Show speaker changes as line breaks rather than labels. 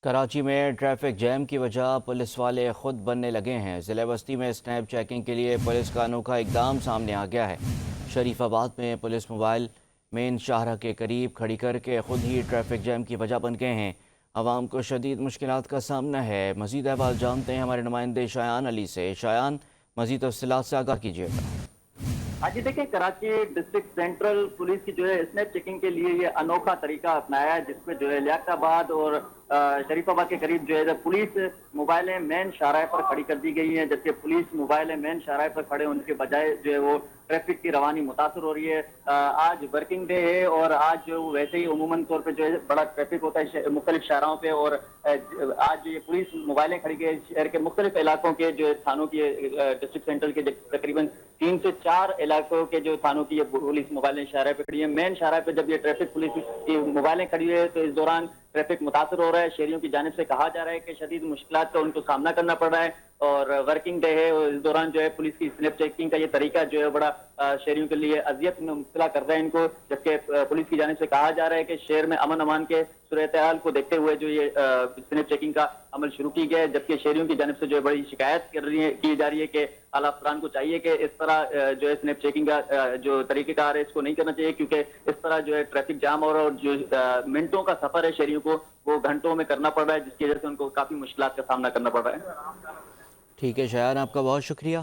کراچی میں traffic jam کی وجہ پولیس والے خود بننے لگے ہیں۔ ضلع بستی میں سنیپ چیکنگ کے لیے پولیس کا انوکھا اقدام سامنے آ گیا ہے۔ شریف آباد میں پولیس موبائل مین شاہراہ کے قریب کھڑی کر کے خود ہی ٹریفک جیم کی وجہ بن گئے ہیں۔ عوام کو شدید مشکلات کا سامنا ہے۔ مزید احوال جانتے ہیں ہمارے نمائندے شایان علی سے۔ شایان، مزید تفصیلات سے آگاہ کیجیے گا۔
جی دیکھیں، کراچی ڈسٹرکٹ سینٹرل پولیس کی سنیپ چیکنگ کے لیے یہ انوکھا طریقہ اپنایا ہے، جس میں لیاقت آباد اور شریف آباد کے قریب پولیس موبائلیں مین شاہراہ پر کھڑی کر دی گئی ہیں، جبکہ پولیس موبائلیں مین شاہراہ پر کھڑے ہونے کے بجائے وہ ٹریفک کی روانی متاثر ہو رہی ہے۔ آج ورکنگ ڈے ہے اور آج ویسے ہی عموماً طور پہ بڑا ٹریفک ہوتا ہے مختلف شاہراہوں پہ، اور آج یہ پولیس موبائلیں کھڑی گئی شہر کے مختلف علاقوں کے تھانوں کی ڈسٹرکٹ سینٹرل کے تقریباً 3 سے 4 علاقوں کے تھانوں کی یہ پولیس موبائلیں شاہراہ پہ کھڑی ہیں۔ مین شاہراہ پہ جب یہ ٹریفک پولیس کی موبائلیں کھڑی ہے تو اس دوران ٹریفک متاثر ہو رہا ہے۔ شہریوں کی جانب سے کہا جا رہا ہے کہ شدید مشکلات کا ان کو سامنا کرنا پڑ رہا ہے، اور ورکنگ ڈے ہے اور اس دوران پولیس کی سنیپ چیکنگ کا یہ طریقہ بڑا شہریوں کے لیے اذیت میں مبتلا کر رہا ہے ان کو، جبکہ پولیس کی جانب سے کہا جا رہا ہے کہ شہر میں امن امان کے صورتحال کو دیکھتے ہوئے یہ سنیپ چیکنگ کا عمل شروع کی گیا ہے، جبکہ شہریوں کی جانب سے بڑی شکایت کی جا رہی ہے کہ اعلیٰ افسران کو چاہیے کہ اس طرح سنیپ چیکنگ کا طریقہ کار ہے اس کو نہیں کرنا چاہیے، کیونکہ اس طرح ٹریفک جام اور منٹوں کا سفر ہے شہریوں کو وہ گھنٹوں میں کرنا پڑ رہا ہے، جس کی وجہ سے ان کو کافی مشکلات کا سامنا کرنا پڑ رہا ہے۔
ٹھیک ہے شایان، آپ کا بہت شکریہ۔